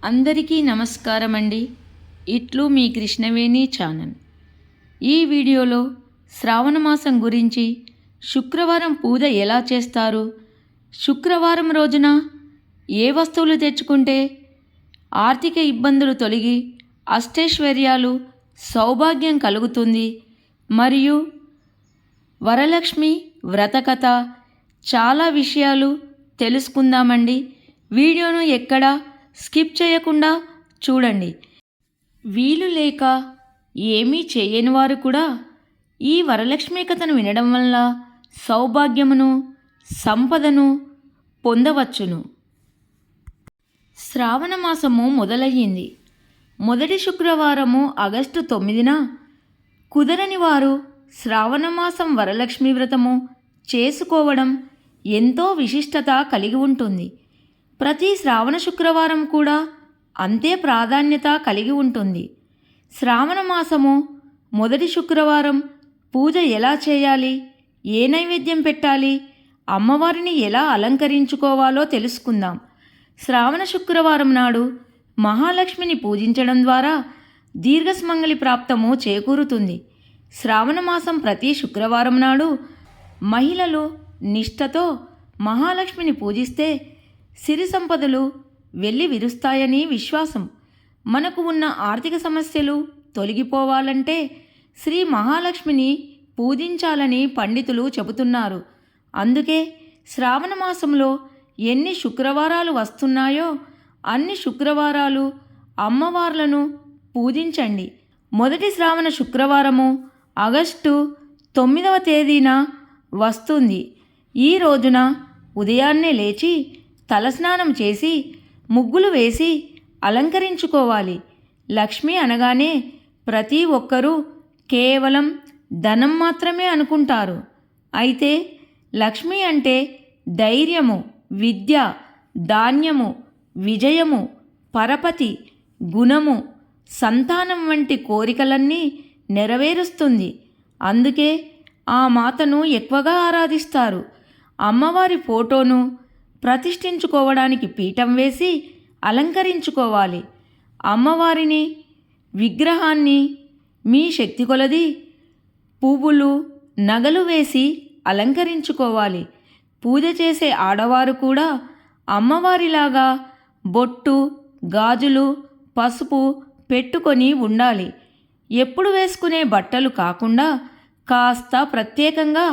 అందరికీ నమస్కారం అండి. ఇట్లు మీ కృష్ణవేణి ఛానల్. ఈ వీడియోలో శ్రావణ మాసం గురించి, శుక్రవారం పూజ ఎలా చేస్తారు, శుక్రవారం రోజున ఏ వస్తువులు తెచ్చుకుంటే ఆర్థిక ఇబ్బందులు తొలగి అష్టైశ్వర్యాలు సౌభాగ్యం కలుగుతుంది, మరియు వరలక్ష్మి వ్రతకథ చాలా విషయాలు తెలుసుకుందామండి. వీడియోను ఎక్కడా స్కిప్ చేయకుండా చూడండి. వీలు లేక ఏమీ చేయని వారు కూడా ఈ వరలక్ష్మి కథను వినడం వల్ల సౌభాగ్యమును, సంపదను పొందవచ్చును. శ్రావణ మాసము మొదలయ్యింది. మొదటి శుక్రవారము ఆగస్టు 9న. కుదరని వారు శ్రావణ మాసం వరలక్ష్మి వ్రతము చేసుకోవడం ఎంతో విశిష్టత కలిగి ఉంటుంది. ప్రతి శ్రావణ శుక్రవారం కూడా అంతే ప్రాధాన్యత కలిగి ఉంటుంది. శ్రావణ మాసము మొదటి శుక్రవారం పూజ ఎలా చేయాలి, ఏ నైవేద్యం పెట్టాలి, అమ్మవారిని ఎలా అలంకరించుకోవాలో తెలుసుకుందాం. శ్రావణ శుక్రవారం నాడు మహాలక్ష్మిని పూజించడం ద్వారా దీర్ఘసుమంగళి ప్రాప్తము చేకూరుతుంది. శ్రావణ మాసం ప్రతి శుక్రవారం నాడు మహిళలు నిష్ఠతో మహాలక్ష్మిని పూజిస్తే సిరి సంపదలు వెళ్ళి విరుస్తాయని విశ్వాసం. మనకు ఉన్న ఆర్థిక సమస్యలు తొలగిపోవాలంటే శ్రీ మహాలక్ష్మిని పూజించాలని పండితులు చెబుతున్నారు. అందుకే శ్రావణ మాసంలో ఎన్ని శుక్రవారాలు వస్తున్నాయో అన్ని శుక్రవారాలు అమ్మవార్లను పూజించండి. మొదటి శ్రావణ శుక్రవారము ఆగస్టు 9వ తేదీన వస్తుంది. ఈ రోజున ఉదయాన్నే లేచి తలస్నానం చేసి ముగ్గులు వేసి అలంకరించుకోవాలి. లక్ష్మి అనగానే ప్రతి ఒక్కరూ కేవలం ధనం మాత్రమే అనుకుంటారు. అయితే లక్ష్మి అంటే ధైర్యము, విద్య, ధాన్యము, విజయము, పరపతి, గుణము, సంతానం వంటి కోరికలన్నీ నెరవేరుస్తుంది. అందుకే ఆ మాతను ఎక్కువగా ఆరాధిస్తారు. అమ్మవారి ఫోటోను ప్రతిష్ఠించుకోవడానికి పీఠం వేసి అలంకరించుకోవాలి. అమ్మవారిని విగ్రహాన్ని మీ శక్తి కొలది పువ్వులు, నగలు వేసి అలంకరించుకోవాలి. పూజ చేసే ఆడవారు కూడా అమ్మవారిలాగా బొట్టు, గాజులు, పసుపు పెట్టుకొని ఉండాలి. ఎప్పుడు వేసుకునే బట్టలు కాకుండా కాస్త ప్రత్యేకంగా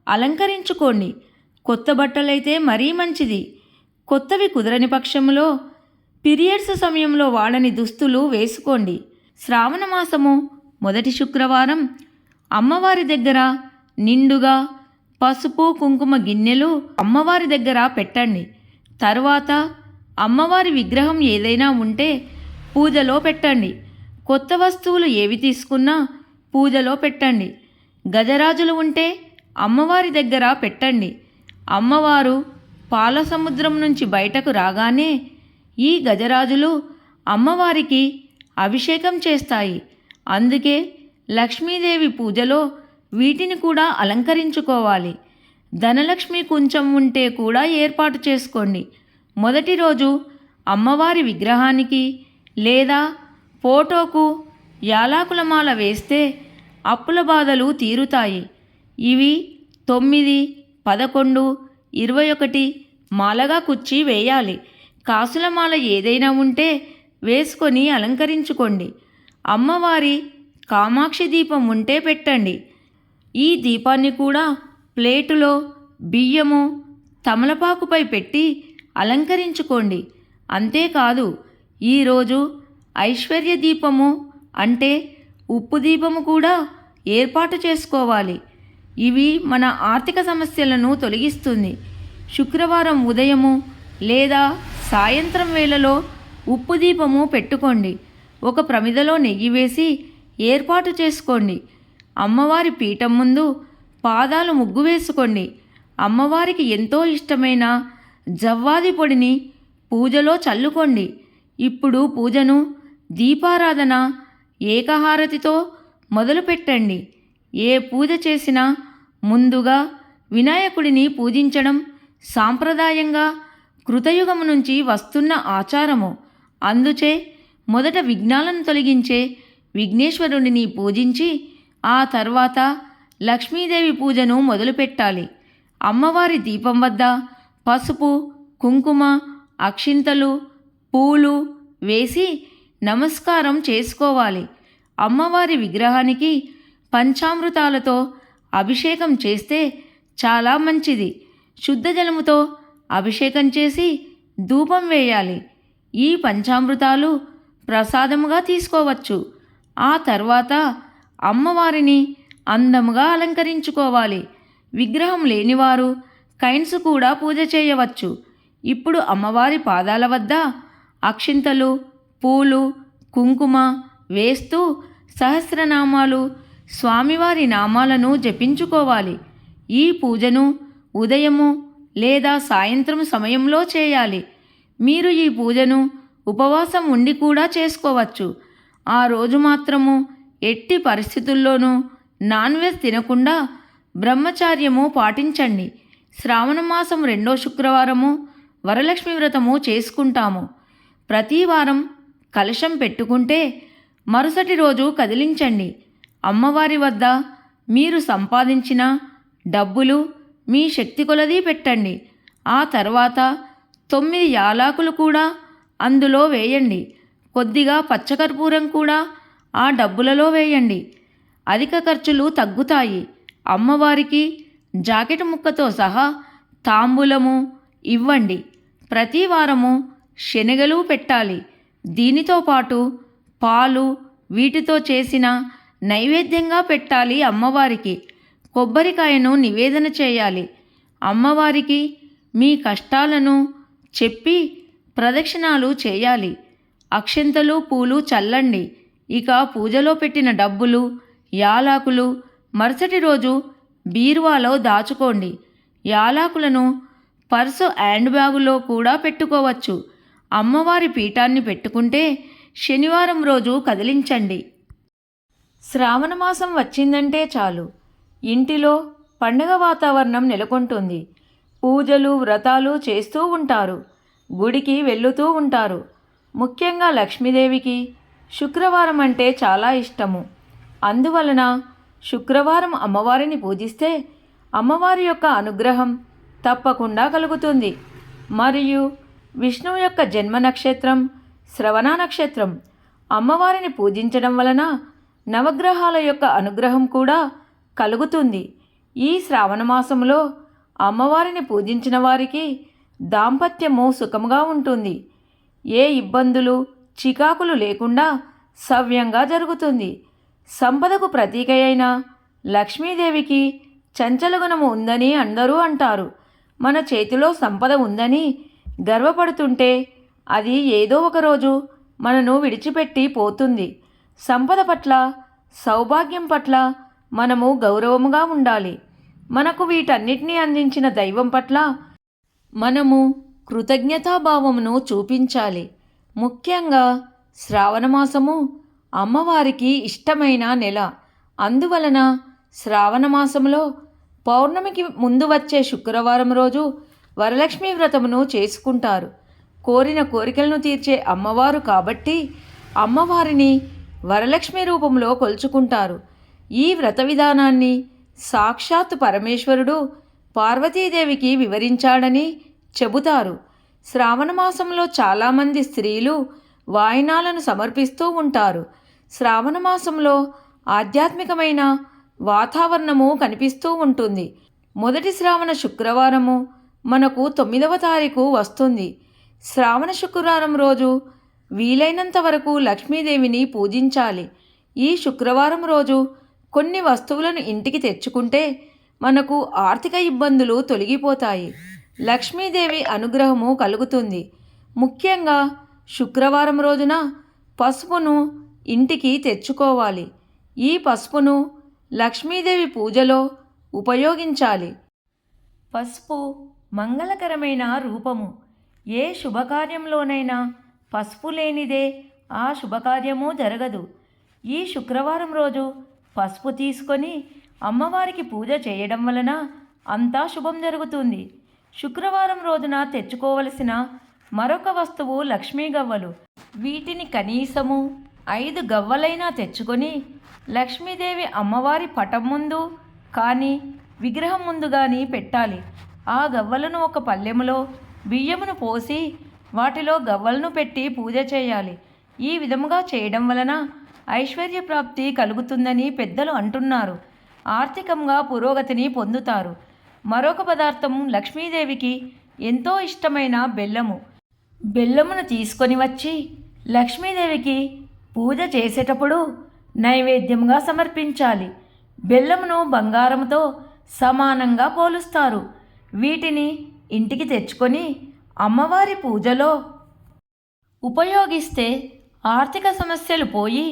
అలంకరించుకోండి. కొత్త బట్టలైతే మరీ మంచిది. కొత్తవి కుదరని పక్షంలో పీరియడ్స్ సమయంలో వాడని దుస్తులు వేసుకోండి. శ్రావణ మాసము మొదటి శుక్రవారం అమ్మవారి దగ్గర నిండుగా పసుపు, కుంకుమ గిన్నెలు అమ్మవారి దగ్గర పెట్టండి. తర్వాత అమ్మవారి విగ్రహం ఏదైనా ఉంటే పూజలో పెట్టండి. కొత్త వస్తువులు ఏవి తీసుకున్నా పూజలో పెట్టండి. గజరాజులు ఉంటే అమ్మవారి దగ్గర పెట్టండి. అమ్మవారు పాల సముద్రం నుంచి బయటకు రాగానే ఈ గజరాజులు అమ్మవారికి అభిషేకం చేస్తాయి. అందుకే లక్ష్మీదేవి పూజలో వీటిని కూడా అలంకరించుకోవాలి. ధనలక్ష్మి కుంచం ఉంటే కూడా ఏర్పాటు చేసుకోండి. మొదటి రోజు అమ్మవారి విగ్రహానికి లేదా ఫోటోకు యాలకుల మాల వేస్తే అప్పుల బాధలు తీరుతాయి. ఇవి 9, 11, 21 మాలగా కుచ్చి వేయాలి. కాసుల మాల ఏదైనా ఉంటే వేసుకొని అలంకరించుకోండి. అమ్మవారి కామాక్షి దీపం ఉంటే పెట్టండి. ఈ దీపాన్ని కూడా ప్లేటులో బియ్యము, తమలపాకుపై పెట్టి అలంకరించుకోండి. అంతేకాదు ఈరోజు ఐశ్వర్య దీపము అంటే ఉప్పు దీపము కూడా ఏర్పాటు చేసుకోవాలి. ఇవి మన ఆర్థిక సమస్యలను తొలగిస్తుంది. శుక్రవారం ఉదయము లేదా సాయంత్రం వేళలో ఉప్పు దీపము పెట్టుకోండి. ఒక ప్రమిదలో నెయ్యి వేసి ఏర్పాటు చేసుకోండి. అమ్మవారి పీఠం ముందు పాదాలు ముగ్గు వేసుకోండి. అమ్మవారికి ఎంతో ఇష్టమైన జవ్వాది పొడిని పూజలో చల్లుకోండి. ఇప్పుడు పూజను దీపారాధన, ఏకహారతితో మొదలుపెట్టండి. ఏ పూజ చేసినా ముందుగా వినాయకుడిని పూజించడం సాంప్రదాయంగా కృతయుగము నుంచి వస్తున్న ఆచారము. అందుచే మొదట విఘ్నాలను తొలగించే విఘ్నేశ్వరుడిని పూజించి ఆ తర్వాత లక్ష్మీదేవి పూజను మొదలుపెట్టాలి. అమ్మవారి దీపం వద్ద పసుపు, కుంకుమ, అక్షింతలు, పూలు వేసి నమస్కారం చేసుకోవాలి. అమ్మవారి విగ్రహానికి పంచామృతాలతో అభిషేకం చేస్తే చాలా మంచిది. శుద్ధ జలముతో అభిషేకం చేసి ధూపం వేయాలి. ఈ పంచామృతాలు ప్రసాదముగా తీసుకోవచ్చు. ఆ తర్వాత అమ్మవారిని అందముగా అలంకరించుకోవాలి. విగ్రహం లేనివారు కైన్స్ కూడా పూజ చేయవచ్చు. ఇప్పుడు అమ్మవారి పాదాల వద్ద అక్షింతలు, పూలు, కుంకుమ వేస్తూ సహస్రనామాలు, స్వామివారి నామాలను జపించుకోవాలి. ఈ పూజను ఉదయము లేదా సాయంత్రం సమయంలో చేయాలి. మీరు ఈ పూజను ఉపవాసం ఉండి కూడా చేసుకోవచ్చు. ఆ రోజు మాత్రము ఎట్టి పరిస్థితుల్లోనూ నాన్ వెజ్ తినకుండా బ్రహ్మచార్యము పాటించండి. శ్రావణ మాసం 2వ శుక్రవారము వరలక్ష్మి వ్రతము చేసుకుంటాము. ప్రతి వారం కలశం పెట్టుకుంటే మరుసటి రోజు కదిలించండి. అమ్మవారి వద్ద మీరు సంపాదించిన డబ్బులు మీ శక్తి కొలది పెట్టండి. ఆ తర్వాత 9 యాలాకులు కూడా అందులో వేయండి. కొద్దిగా పచ్చకర్పూరం కూడా ఆ డబ్బులలో వేయండి. అధిక ఖర్చులు తగ్గుతాయి. అమ్మవారికి జాకెట్ ముక్కతో సహా తాంబూలము ఇవ్వండి. ప్రతి వారము శనగలు పెట్టాలి. దీనితో పాటు పాలు వీటితో చేసిన నైవేద్యంగా పెట్టాలి. అమ్మవారికి కొబ్బరికాయను నివేదన చేయాలి. అమ్మవారికి మీ కష్టాలను చెప్పి ప్రదక్షిణాలు చేయాలి. అక్షింతలు, పూలు చల్లండి. ఇక పూజలో పెట్టిన డబ్బులు, యాలాకులు మరుసటి రోజు బీరువాలో దాచుకోండి. యాలాకులను పర్సు హ్యాండ్ బ్యాగులో కూడా పెట్టుకోవచ్చు. అమ్మవారి పీఠాన్ని పెట్టుకుంటే శనివారం రోజు కదిలించండి. శ్రావణ మాసం వచ్చిందంటే చాలు ఇంటిలో పండుగ వాతావరణం నెలకొంటుంది. పూజలు, వ్రతాలు చేస్తూ ఉంటారు. గుడికి వెళ్తూ ఉంటారు. ముఖ్యంగా లక్ష్మీదేవికి శుక్రవారం అంటే చాలా ఇష్టము. అందువలన శుక్రవారం అమ్మవారిని పూజిస్తే అమ్మవారి యొక్క అనుగ్రహం తప్పకుండా కలుగుతుంది. మరియు విష్ణువు యొక్క జన్మ నక్షత్రం శ్రవణ నక్షత్రం. అమ్మవారిని పూజించడం వలన నవగ్రహాల యొక్క అనుగ్రహం కూడా కలుగుతుంది. ఈ శ్రావణ మాసంలో అమ్మవారిని పూజించిన వారికి దాంపత్యము సుఖముగా ఉంటుంది. ఏ ఇబ్బందులు, చికాకులు లేకుండా సవ్యంగా జరుగుతుంది. సంపదకు ప్రతీక అయిన లక్ష్మీదేవికి చంచలగుణము ఉందని అందరూ అంటారు. మన చేతిలో సంపద ఉందని గర్వపడుతుంటే అది ఏదో ఒకరోజు మనను విడిచిపెట్టి పోతుంది. సంపద పట్ల, సౌభాగ్యం పట్ల మనము గౌరవముగా ఉండాలి. మనకు వీటన్నిటినీ అందించిన దైవం పట్ల మనము కృతజ్ఞతాభావమును చూపించాలి. ముఖ్యంగా శ్రావణమాసము అమ్మవారికి ఇష్టమైన నెల. అందువలన శ్రావణ మాసంలో పౌర్ణమికి ముందు వచ్చే శుక్రవారం రోజు వరలక్ష్మి వ్రతమును చేసుకుంటారు. కోరిన కోరికలను తీర్చే అమ్మవారు కాబట్టి అమ్మవారిని వరలక్ష్మి రూపంలో కొలుచుకుంటారు. ఈ వ్రత విధానాన్ని సాక్షాత్ పరమేశ్వరుడు పార్వతీదేవికి వివరించాడని చెబుతారు. శ్రావణ మాసంలో చాలామంది స్త్రీలు వాయినాలను సమర్పిస్తూ ఉంటారు. శ్రావణ మాసంలో ఆధ్యాత్మికమైన వాతావరణము కనిపిస్తూ ఉంటుంది. మొదటి శ్రావణ శుక్రవారము మనకు 9వ తారీఖు వస్తుంది. శ్రావణ శుక్రవారం రోజు వీలైనంత వరకు లక్ష్మీదేవిని పూజించాలి. ఈ శుక్రవారం రోజు కొన్ని వస్తువులను ఇంటికి తెచ్చుకుంటే మనకు ఆర్థిక ఇబ్బందులు తొలగిపోతాయి. లక్ష్మీదేవి అనుగ్రహము కలుగుతుంది. ముఖ్యంగా శుక్రవారం రోజున పసుపును ఇంటికి తెచ్చుకోవాలి. ఈ పసుపును లక్ష్మీదేవి పూజలో ఉపయోగించాలి. పసుపు మంగళకరమైన రూపము. ఏ శుభకార్యంలోనైనా పసుపు లేనిదే ఆ శుభకార్యము జరగదు. ఈ శుక్రవారం రోజు పసుపు తీసుకొని అమ్మవారికి పూజ చేయడం వలన అంతా శుభం జరుగుతుంది. శుక్రవారం రోజున తెచ్చుకోవలసిన మరొక వస్తువు లక్ష్మీ గవ్వలు. వీటిని కనీసము 5 గవ్వలైనా తెచ్చుకొని లక్ష్మీదేవి అమ్మవారి పటం ముందు కానీ విగ్రహం ముందు కానీ పెట్టాలి. ఆ గవ్వలను ఒక పళ్ళెములో బియ్యమును పోసి వాటిలో గవ్వలను పెట్టి పూజ చేయాలి. ఈ విధముగా చేయడం వలన ఐశ్వర్య ప్రాప్తి కలుగుతుందని పెద్దలు అంటున్నారు. ఆర్థికంగా పురోగతిని పొందుతారు. మరొక పదార్థం లక్ష్మీదేవికి ఎంతో ఇష్టమైన బెల్లము. బెల్లమును తీసుకొని వచ్చి లక్ష్మీదేవికి పూజ చేసేటప్పుడు నైవేద్యంగా సమర్పించాలి. బెల్లమును బంగారంతో సమానంగా పోలుస్తారు. వీటిని ఇంటికి తెచ్చుకొని అమ్మవారి పూజలో ఉపయోగిస్తే ఆర్థిక సమస్యలు పోయి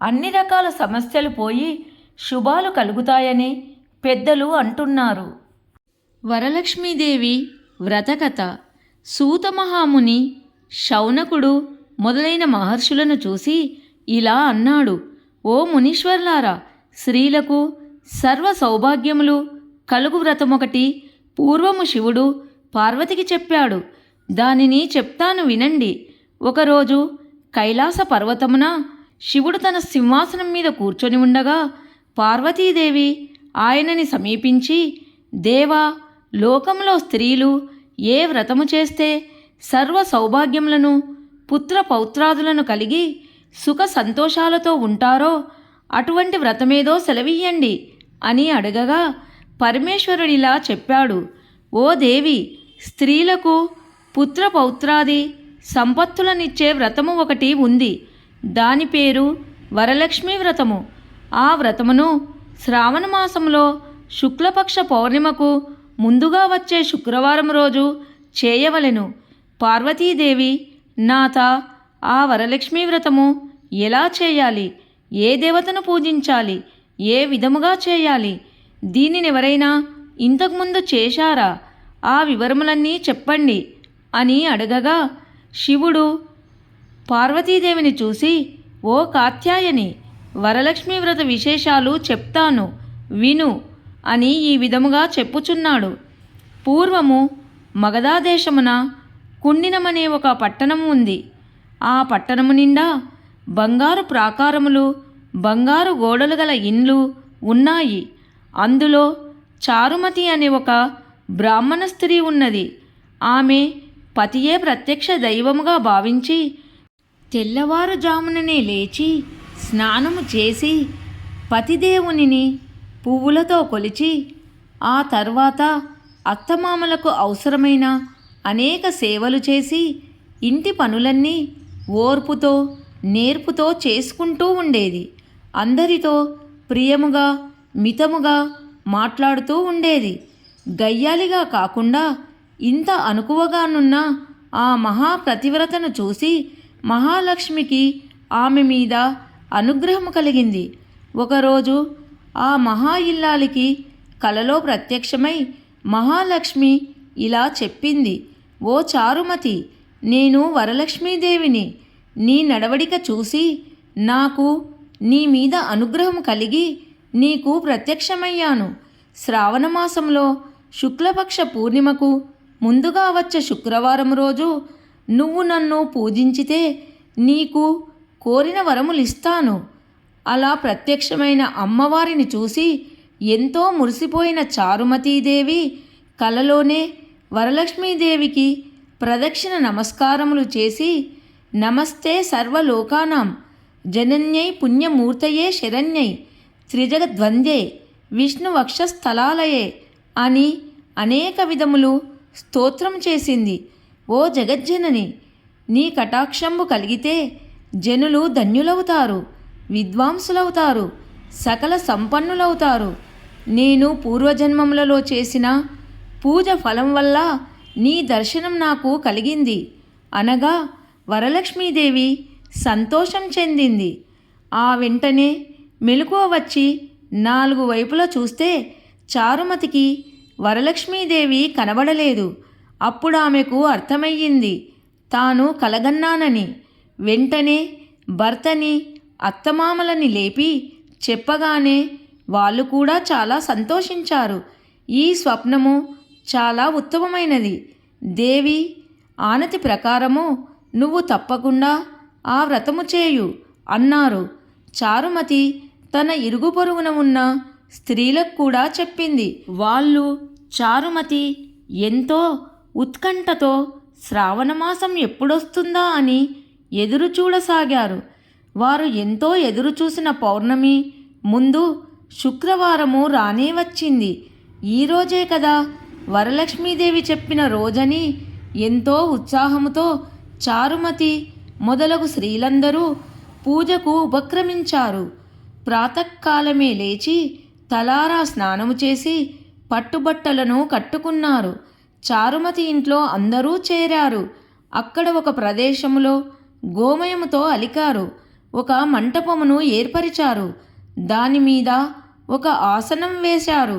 అన్ని రకాల సమస్యలు పోయి శుభాలు కలుగుతాయని పెద్దలు అంటున్నారు. వరలక్ష్మీదేవి వ్రతకథ. సూత మహాముని శౌనకుడు మొదలైన మహర్షులను చూసి ఇలా అన్నాడు: ఓ మునీశ్వర్లారా, స్త్రీలకు సర్వ సౌభాగ్యములు కలుగు వ్రతమొకటి పూర్వము శివుడు పార్వతికి చెప్పాడు. దానిని చెప్తాను వినండి. ఒకరోజు కైలాస పర్వతమున శివుడు తన సింహాసనం మీద కూర్చొని ఉండగా పార్వతీదేవి ఆయనని సమీపించి, దేవా, లోకంలో స్త్రీలు ఏ వ్రతము చేస్తే సర్వ సౌభాగ్యములను పుత్ర పౌత్రాదులను కలిగి సుఖ సంతోషాలతో ఉంటారో అటువంటి వ్రతమేదో సెలవియ్యండి అని అడగగా పరమేశ్వరుడిలా చెప్పాడు: ఓ దేవి, స్త్రీలకు పుత్ర పౌత్రాది సంపత్తులనిచ్చే వ్రతము ఒకటి ఉంది. దాని పేరు వరలక్ష్మీ వ్రతము. ఆ వ్రతమును శ్రావణ మాసంలో శుక్లపక్ష పౌర్ణిమకు ముందుగా వచ్చే శుక్రవారం రోజు చేయవలెను. పార్వతీదేవి, నాథ, ఆ వరలక్ష్మీ వ్రతము ఎలా చేయాలి? ఏ దేవతను పూజించాలి? ఏ విధముగా చేయాలి? దీనినెవరైనా ఇంతకుముందు చేశారా? ఆ వివరములన్నీ చెప్పండి అని అడగగా శివుడు పార్వతీదేవిని చూసి, ఓ కాత్యాయని, వరలక్ష్మీ వ్రత విశేషాలు చెప్తాను విను అని ఈ విధముగా చెప్పుచున్నాడు. పూర్వము మగధాదేశమున కుండినమనే ఒక పట్టణం ఉంది. ఆ పట్టణము నిండా బంగారు ప్రాకారములు, బంగారు గోడలు గల ఇండ్లు ఉన్నాయి. అందులో చారుమతి అనే ఒక బ్రాహ్మణ స్త్రీ ఉన్నది. ఆమె పతియే ప్రత్యక్ష దైవముగా భావించి తెల్లవారుజాముననే లేచి స్నానము చేసి పతిదేవునిని పువ్వులతో కొలిచి ఆ తర్వాత అత్తమామలకు అవసరమైన అనేక సేవలు చేసి ఇంటి పనులన్నీ ఓర్పుతో నేర్పుతో చేసుకుంటూ ఉండేది. అందరితో ప్రియముగా మితముగా మాట్లాడుతూ ఉండేది. గయ్యాలిగా కాకుండా ఇంత అనుకువగానున్న ఆ మహాప్రతివ్రతను చూసి మహాలక్ష్మికి ఆమె మీద అనుగ్రహము కలిగింది. ఒకరోజు ఆ మహా ఇల్లాలికి కలలో ప్రత్యక్షమై మహాలక్ష్మి ఇలా చెప్పింది: ఓ చారుమతి, నేను వరలక్ష్మీదేవిని. నీ నడవడిక చూసి నాకు నీ మీద అనుగ్రహం కలిగి నీకు ప్రత్యక్షమయ్యాను. శ్రావణమాసంలో శుక్లపక్ష పూర్ణిమకు ముందుగా వచ్చే శుక్రవారం రోజు నువ్వు నన్ను పూజించితే నీకు కోరిన వరములిస్తాను. అలా ప్రత్యక్షమైన అమ్మవారిని చూసి ఎంతో మురిసిపోయిన చారుమతీదేవి కలలోనే వరలక్ష్మీదేవికి ప్రదక్షిణ నమస్కారములు చేసి, నమస్తే సర్వలోకానాం జనన్యై పుణ్యమూర్తయే శరణ్యై త్రిజగద్వందే విష్ణువక్షస్థలాలయే అని అనేక విధములు స్తోత్రం చేసింది. ఓ జగజ్జనని, నీ కటాక్షంబు కలిగితే జనులు ధన్యులవుతారు, విద్వాంసులవుతారు, సకల సంపన్నులవుతారు. నేను పూర్వజన్మములలో చేసిన పూజ ఫలం వల్ల నీ దర్శనం నాకు కలిగింది అనగా వరలక్ష్మీదేవి సంతోషం చెందింది. ఆ వెంటనే మెలకువ వచ్చి 4 వైపులా చూస్తే చారుమతికి వరలక్ష్మీదేవి కనబడలేదు. అప్పుడు ఆమెకు అర్థమయ్యింది తాను కలగన్నానని. వెంటనే భర్తని అత్తమామలని లేపి చెప్పగానే వాళ్ళు కూడా చాలా సంతోషించారు. ఈ స్వప్నము చాలా ఉత్తమమైనది. దేవి ఆనతి ప్రకారము నువ్వు తప్పకుండా ఆ వ్రతము చేయు అన్నారు. చారుమతి తన ఇరుగు పొరుగున ఉన్న స్త్రీలకు కూడా చెప్పింది. వాళ్ళు చారుమతి ఎంతో ఉత్కంఠతో శ్రావణమాసం ఎప్పుడొస్తుందా అని ఎదురు చూడసాగారు. వారు ఎంతో ఎదురుచూసిన పౌర్ణమి ముందు శుక్రవారము రానే వచ్చింది. ఈరోజే కదా వరలక్ష్మీదేవి చెప్పిన రోజని ఎంతో ఉత్సాహముతో చారుమతి మొదలగు స్త్రీలందరూ పూజకు ఉపక్రమించారు. ప్రాతకాలమే లేచి తలారా స్నానము చేసి పట్టుబట్టలను కట్టుకున్నారు. చారుమతి ఇంట్లో అందరూ చేరారు. అక్కడ ఒక ప్రదేశములో గోమయముతో అలికారు. ఒక మంటపమును ఏర్పరిచారు. దానిమీద ఒక ఆసనం వేశారు.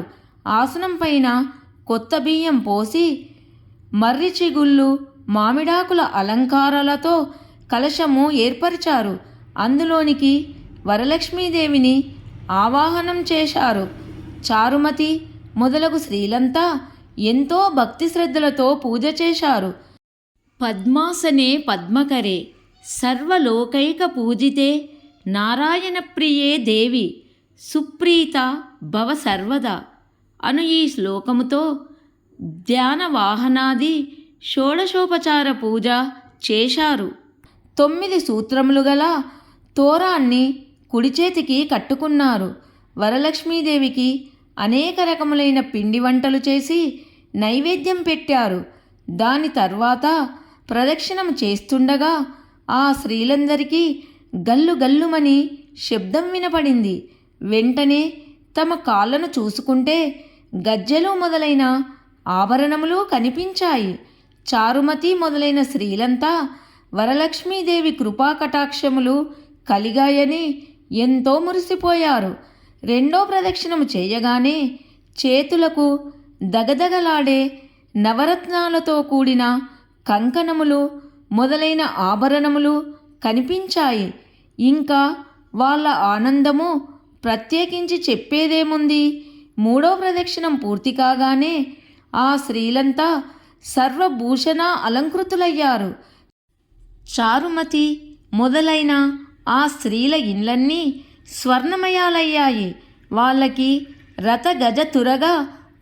ఆసనం పైన కొత్త బియ్యం పోసి మర్రి చిగుళ్ళు మామిడాకుల అలంకారాలతో కలశము ఏర్పరిచారు. అందులోనికి వరలక్ష్మీదేవిని ఆవాహనం చేశారు. చారుమతి మొదలగు స్త్రీలంతా ఎంతో భక్తి శ్రద్ధలతో పూజ చేశారు. పద్మాసనే పద్మకరే సర్వలోకైక పూజితే నారాయణ ప్రియే దేవి సుప్రీత భవ సర్వదా అను ఈ శ్లోకముతో ధ్యాన వాహనాది షోడశోపచార పూజ చేశారు. 9 సూత్రములు గల తోరాన్ని కుడి చేతికి కట్టుకున్నారు. వరలక్ష్మీదేవికి అనేక రకములైన పిండి వంటలు చేసి నైవేద్యం పెట్టారు. దాని తర్వాత ప్రదక్షిణం చేస్తుండగా ఆ స్త్రీలందరికీ గల్లు గల్లుమని శబ్దం వినపడింది. వెంటనే తమ కాళ్ళను చూసుకుంటే గజ్జెలు మొదలైన ఆభరణములు కనిపించాయి. చారుమతి మొదలైన స్త్రీలంతా వరలక్ష్మీదేవి కృపాకటాక్షములు కలిగాయని ఎంతో మురిసిపోయారు. రెండో ప్రదక్షిణము చేయగానే చేతులకు దగదగలాడే నవరత్నాలతో కూడిన కంకణములు మొదలైన ఆభరణములు కనిపించాయి. ఇంకా వాళ్ళ ఆనందము ప్రత్యేకించి చెప్పేదేముంది. మూడో ప్రదక్షిణం పూర్తి కాగానే ఆ స్త్రీలంతా సర్వభూషణ అలంకృతులయ్యారు. చారుమతి మొదలైన ఆ స్త్రీల ఇండ్లన్నీ స్వర్ణమయాలయ్యాయి. వాళ్ళకి రథ గజ తురగా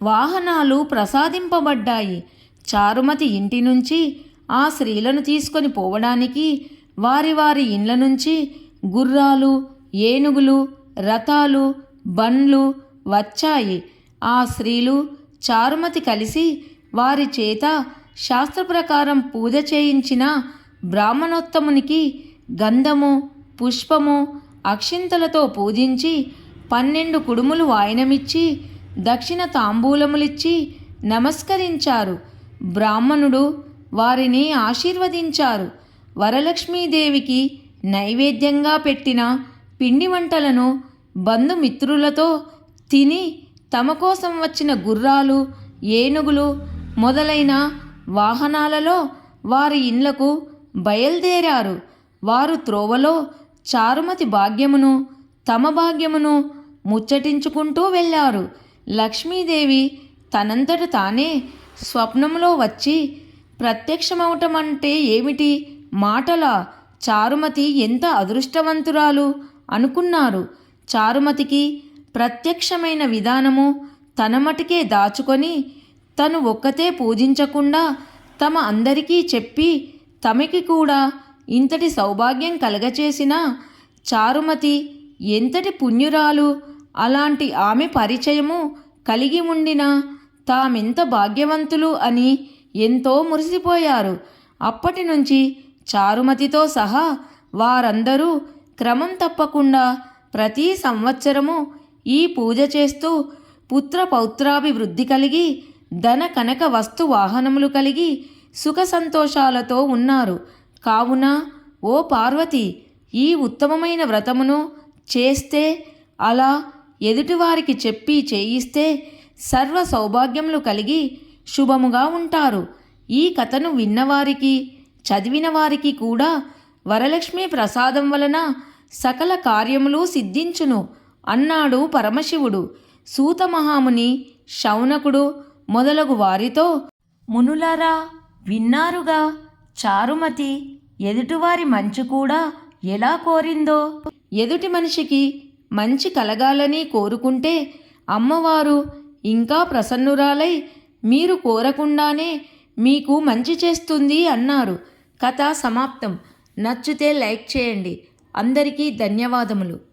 వాహనాలు ప్రసాదింపబడ్డాయి. చారుమతి ఇంటి నుంచి ఆ స్త్రీలను తీసుకొని పోవడానికి వారి వారి ఇండ్ల నుంచి గుర్రాలు, ఏనుగులు, రథాలు, బండ్లు వచ్చాయి. ఆ స్త్రీలు చారుమతి కలిసి వారి చేత శాస్త్ర ప్రకారం పూజ చేయించిన బ్రాహ్మణోత్తమునికి గంధము, పుష్పము, అక్షింతలతో పూజించి 12 కుడుములు వాయనమిచ్చి దక్షిణ తాంబూలములిచ్చి నమస్కరించారు. బ్రాహ్మణుడు వారిని ఆశీర్వదించారు. వరలక్ష్మీదేవికి నైవేద్యంగా పెట్టిన పిండి వంటలను బంధుమిత్రులతో తిని తమ కోసం వచ్చిన గుర్రాలు, ఏనుగులు మొదలైన వాహనాలలో వారి ఇండ్లకు బయలుదేరారు. వారు త్రోవలో చారుమతి భాగ్యమును తమ భాగ్యమును ముచ్చటించుకుంటూ వెళ్ళారు. లక్ష్మీదేవి తనంతట తానే స్వప్నంలో వచ్చి ప్రత్యక్షమవటం అంటే ఏమిటి మాటలా? చారుమతి ఎంత అదృష్టవంతురాలు అనుకున్నారు. చారుమతికి ప్రత్యక్షమైన విధానము తన మటుకే దాచుకొని తను ఒక్కతే పూజించకుండా తమ అందరికీ చెప్పి తమకి కూడా ఇంతటి సౌభాగ్యం కలగచేసిన చారుమతి ఎంతటి పుణ్యురాలు. అలాంటి ఆమె పరిచయము కలిగి ఉండిన తామెంత భాగ్యవంతులు అని ఎంతో మురిసిపోయారు. అప్పటి నుంచి చారుమతితో సహా వారందరూ క్రమం తప్పకుండా ప్రతి సంవత్సరము ఈ పూజ చేస్తూ పుత్ర పౌత్రాభివృద్ధి కలిగి ధన కనక వస్తు వాహనములు కలిగి సుఖ సంతోషాలతో ఉన్నారు. కావున ఓ పార్వతి, ఈ ఉత్తమమైన వ్రతమును చేస్తే, అలా ఎదుటివారికి చెప్పి చేయిస్తే సర్వ సౌభాగ్యములు కలిగి శుభముగా ఉంటారు. ఈ కథను విన్నవారికి చదివిన వారికి కూడా వరలక్ష్మి ప్రసాదం వలన సకల కార్యములు సిద్ధించును అన్నాడు పరమశివుడు. సూత మహాముని, శౌనకుడు మొదలగు వారితో, మునులారా విన్నారుగా, చారుమతి ఎదుటివారి మంచి కూడా ఎలా కోరిందో, ఎదుటి మనిషికి మంచి కలగాలని కోరుకుంటే అమ్మవారు ఇంకా ప్రసన్నురాలై మీరు కోరకుండానే మీకు మంచి చేస్తుంది అన్నారు. కథ సమాప్తం. నచ్చితే లైక్ చేయండి. అందరికీ ధన్యవాదములు.